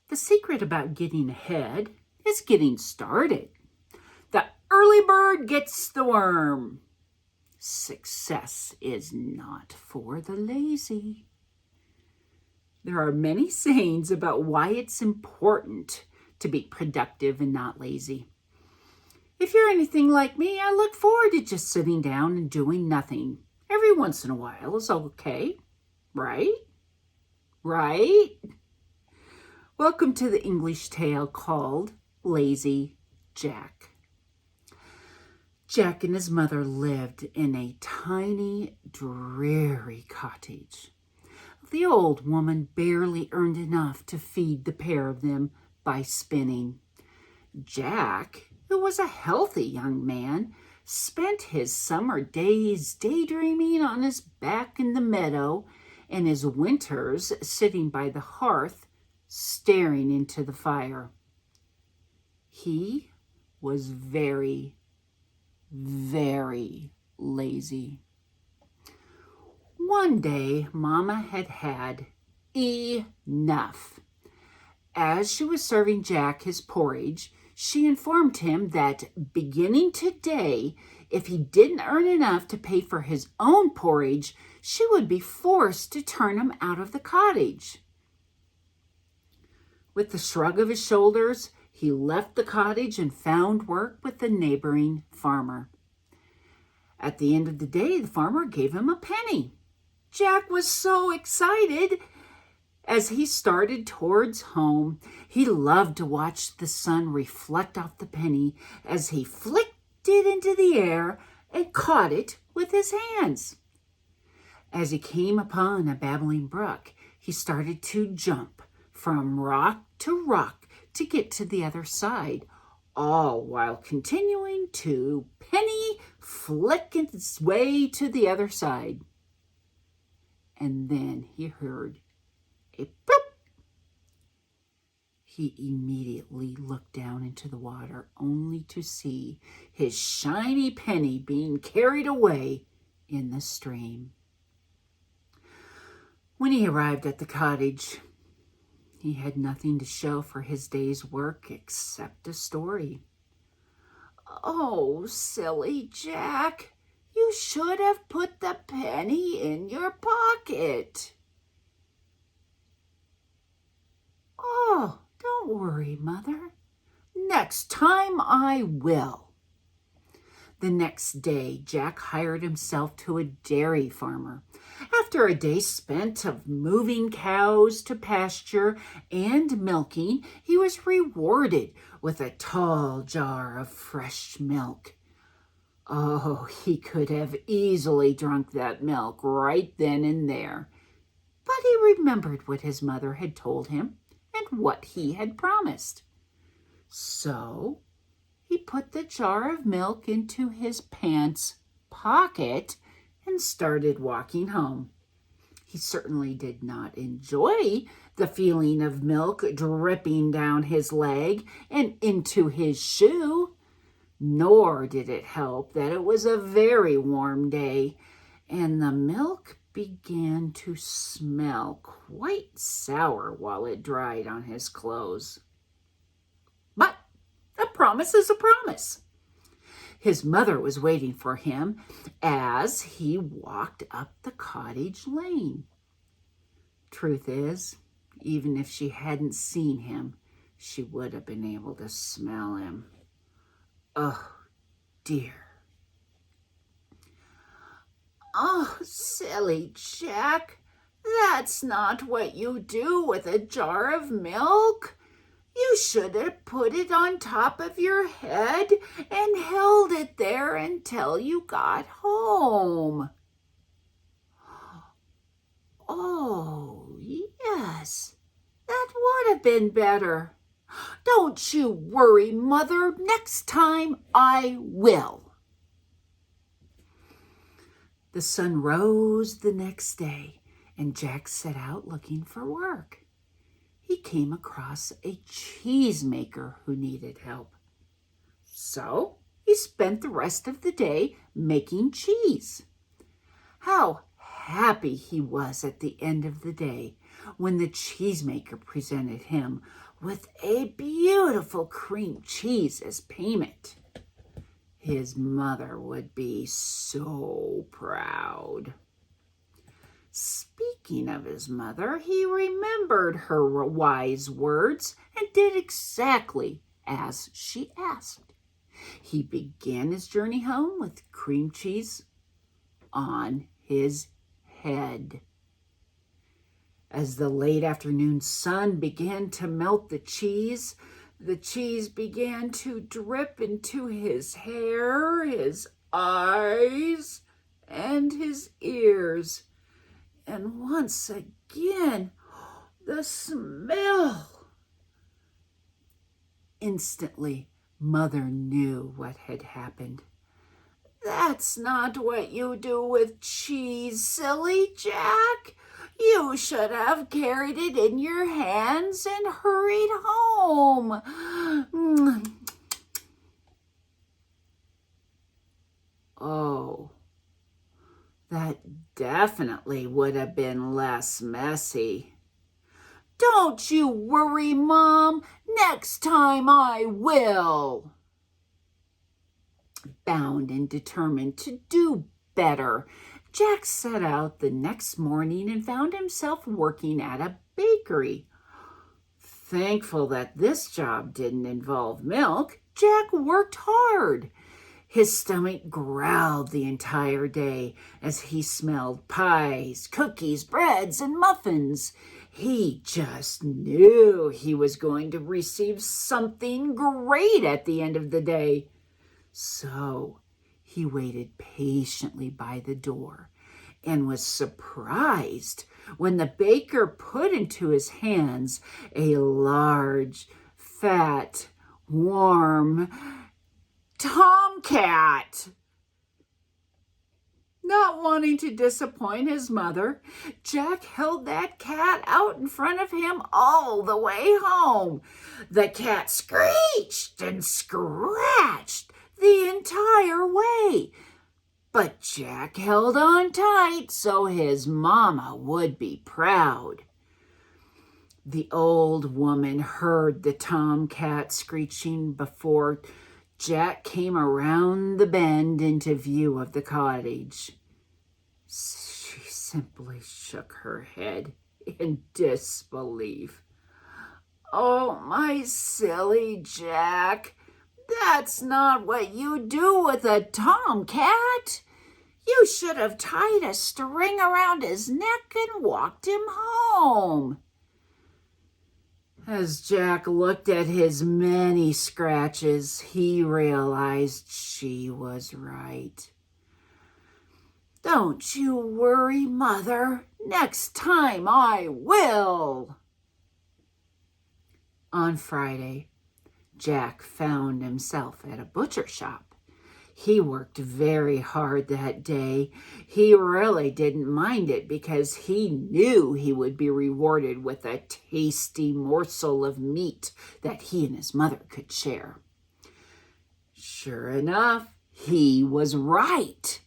The secret about getting ahead is getting started. The early bird gets the worm. Success is not for the lazy. There are many sayings about why it's important to be productive and not lazy. If you're anything like me, I look forward to just sitting down and doing nothing. Every once in a while is okay, right? Right? Welcome to the English tale called Lazy Jack. Jack and his mother lived in a tiny, dreary cottage. The old woman barely earned enough to feed the pair of them by spinning. Jack, who was a healthy young man, spent his summer days daydreaming on his back in the meadow and his winters sitting by the hearth, staring into the fire. He was very, very lazy. One day, Mama had had enough. As she was serving Jack his porridge, she informed him that beginning today, if he didn't earn enough to pay for his own porridge, she would be forced to turn him out of the cottage. With a shrug of his shoulders, he left the cottage and found work with the neighboring farmer. At the end of the day, the farmer gave him a penny. Jack was so excited. As he started towards home, he loved to watch the sun reflect off the penny as he flicked it into the air and caught it with his hands. As he came upon a babbling brook, he started to jump from rock to get to the other side, all while continuing to penny flick its way to the other side. And then he heard a plop. He immediately looked down into the water, only to see his shiny penny being carried away in the stream. When he arrived at the cottage, he had nothing to show for his day's work except a story. "Oh, silly Jack, you should have put the penny in your pocket." "Oh, don't worry, Mother. Next time I will." The next day, Jack hired himself to a dairy farmer. After a day spent of moving cows to pasture and milking, he was rewarded with a tall jar of fresh milk. Oh, he could have easily drunk that milk right then and there. But he remembered what his mother had told him and what he had promised. So he put the jar of milk into his pants pocket and started walking home. He certainly did not enjoy the feeling of milk dripping down his leg and into his shoe, nor did it help that it was a very warm day, and the milk began to smell quite sour while it dried on his clothes. But a promise is a promise. His mother was waiting for him as he walked up the cottage lane. Truth is, even if she hadn't seen him, she would have been able to smell him. Oh, dear. "Oh, silly Jack, that's not what you do with a jar of milk. You should have put it on top of your head and held it there until you got home." "Oh, yes, that would have been better. Don't you worry, Mother. Next time I will." The sun rose the next day, and Jack set out looking for work. He came across a cheesemaker who needed help. So he spent the rest of the day making cheese. How happy he was at the end of the day when the cheesemaker presented him with a beautiful cream cheese as payment. His mother would be so proud. Speaking of his mother, he remembered her wise words and did exactly as she asked. He began his journey home with cream cheese on his head. As the late afternoon sun began to melt the cheese began to drip into his hair, his eyes, and his ears. And once again, the smell. Instantly, Mother knew what had happened. "That's not what you do with cheese, silly Jack. You should have carried it in your hands and hurried home." Oh, that definitely would have been less messy. "Don't you worry, Mom. Next time I will." Bound and determined to do better, Jack set out the next morning and found himself working at a bakery. Thankful that this job didn't involve milk, Jack worked hard. His stomach growled the entire day as he smelled pies, cookies, breads, and muffins. He just knew he was going to receive something great at the end of the day. So he waited patiently by the door and was surprised when the baker put into his hands a large, fat, warm tomcat. Not wanting to disappoint his mother, Jack held that cat out in front of him all the way home. The cat screeched and scratched the entire way, but Jack held on tight so his mama would be proud. The old woman heard the tomcat screeching before Jack came around the bend into view of the cottage. She simply shook her head in disbelief. "Oh, my silly Jack, that's not what you do with a tomcat. You should have tied a string around his neck and walked him home." As Jack looked at his many scratches, he realized she was right. "Don't you worry, Mother. Next time I will." On Friday, Jack found himself at a butcher shop. He worked very hard that day. He really didn't mind it because he knew he would be rewarded with a tasty morsel of meat that he and his mother could share. Sure enough, he was right.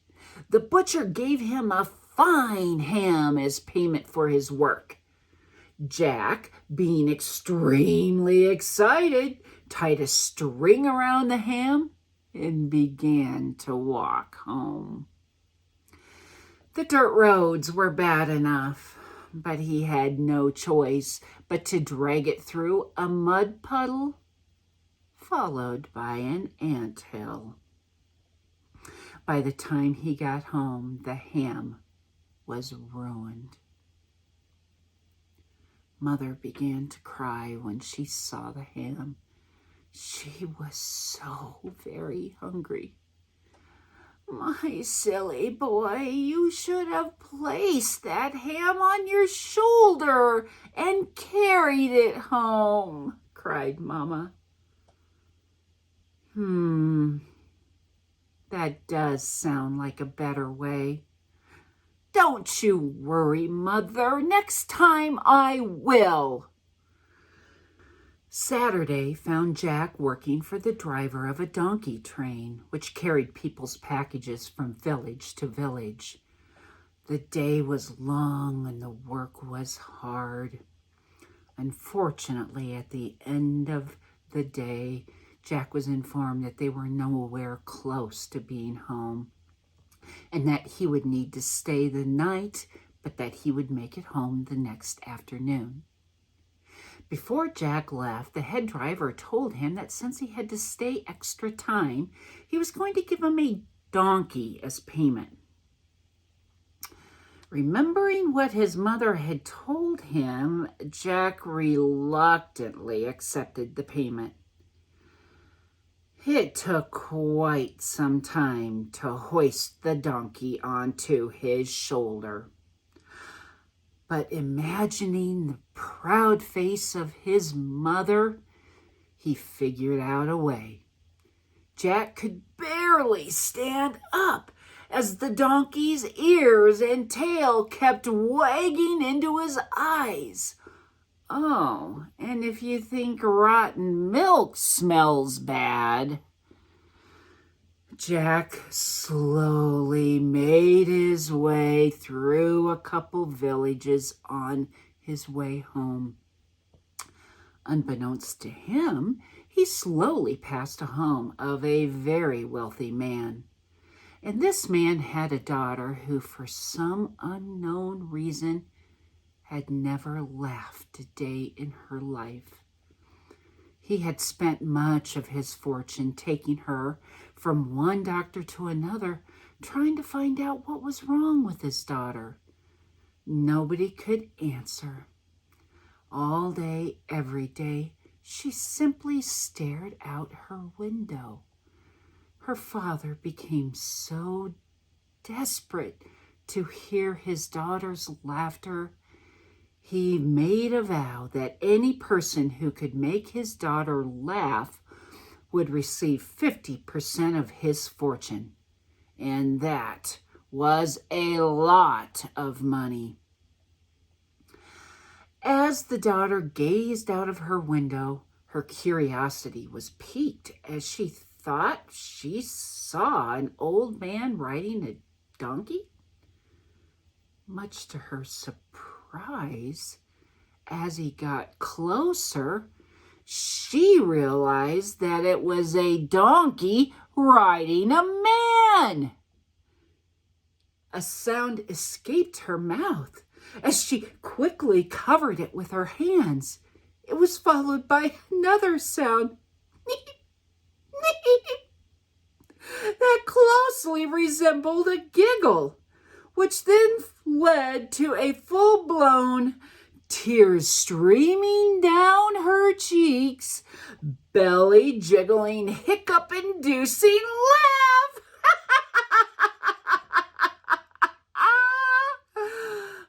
The butcher gave him a fine ham as payment for his work. Jack, being extremely excited, tied a string around the ham and began to walk home. The dirt roads were bad enough, but he had no choice but to drag it through a mud puddle, followed by an anthill. By the time he got home, the ham was ruined. Mother began to cry when she saw the ham. She was so very hungry. "My silly boy, you should have placed that ham on your shoulder and carried it home," cried Mama. That does sound like a better way. "Don't you worry, Mother. Next time I will." Saturday found Jack working for the driver of a donkey train, which carried people's packages from village to village. The day was long and the work was hard. Unfortunately, at the end of the day, Jack was informed that they were nowhere close to being home and that he would need to stay the night, but that he would make it home the next afternoon. Before Jack left, the head driver told him that since he had to stay extra time, he was going to give him a donkey as payment. Remembering what his mother had told him, Jack reluctantly accepted the payment. It took quite some time to hoist the donkey onto his shoulder. But imagining the proud face of his mother, he figured out a way. Jack could barely stand up as the donkey's ears and tail kept wagging into his eyes. Oh, and if you think rotten milk smells bad, Jack slowly made his way through a couple villages on his way home. Unbeknownst to him, he slowly passed a home of a very wealthy man. And this man had a daughter who, for some unknown reason, had never laughed a day in her life. He had spent much of his fortune taking her from one doctor to another, trying to find out what was wrong with his daughter. Nobody could answer. All day, every day, she simply stared out her window. Her father became so desperate to hear his daughter's laughter, he made a vow that any person who could make his daughter laugh would receive 50% of his fortune. And that was a lot of money. As the daughter gazed out of her window, her curiosity was piqued as she thought she saw an old man riding a donkey. Much to her surprise, as he got closer, she realized that it was a donkey riding a man. A sound escaped her mouth as she quickly covered it with her hands. It was followed by another sound that closely resembled a giggle, which then led to a full-blown, tears streaming down her cheeks, belly jiggling, hiccup-inducing laugh.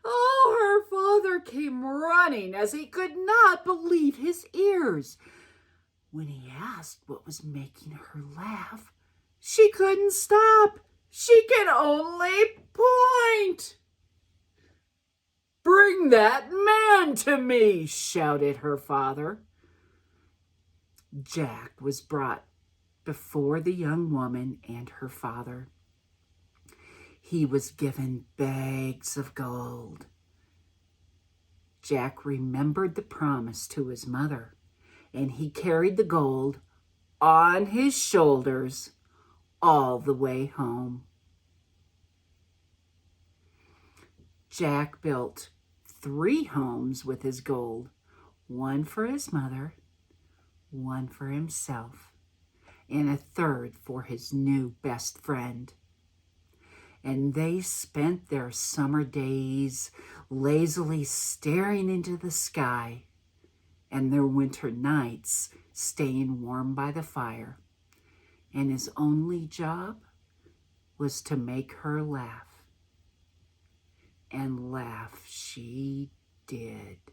Oh, her father came running as he could not believe his ears. When he asked what was making her laugh, she couldn't stop. She could only point. "Bring that man to me," shouted her father. Jack was brought before the young woman and her father. He was given bags of gold. Jack remembered the promise to his mother, and he carried the gold on his shoulders all the way home. Jack built 3 homes with his gold, one for his mother, one for himself, and a third for his new best friend. And they spent their summer days lazily staring into the sky, and their winter nights staying warm by the fire. And his only job was to make her laugh. And laugh she did.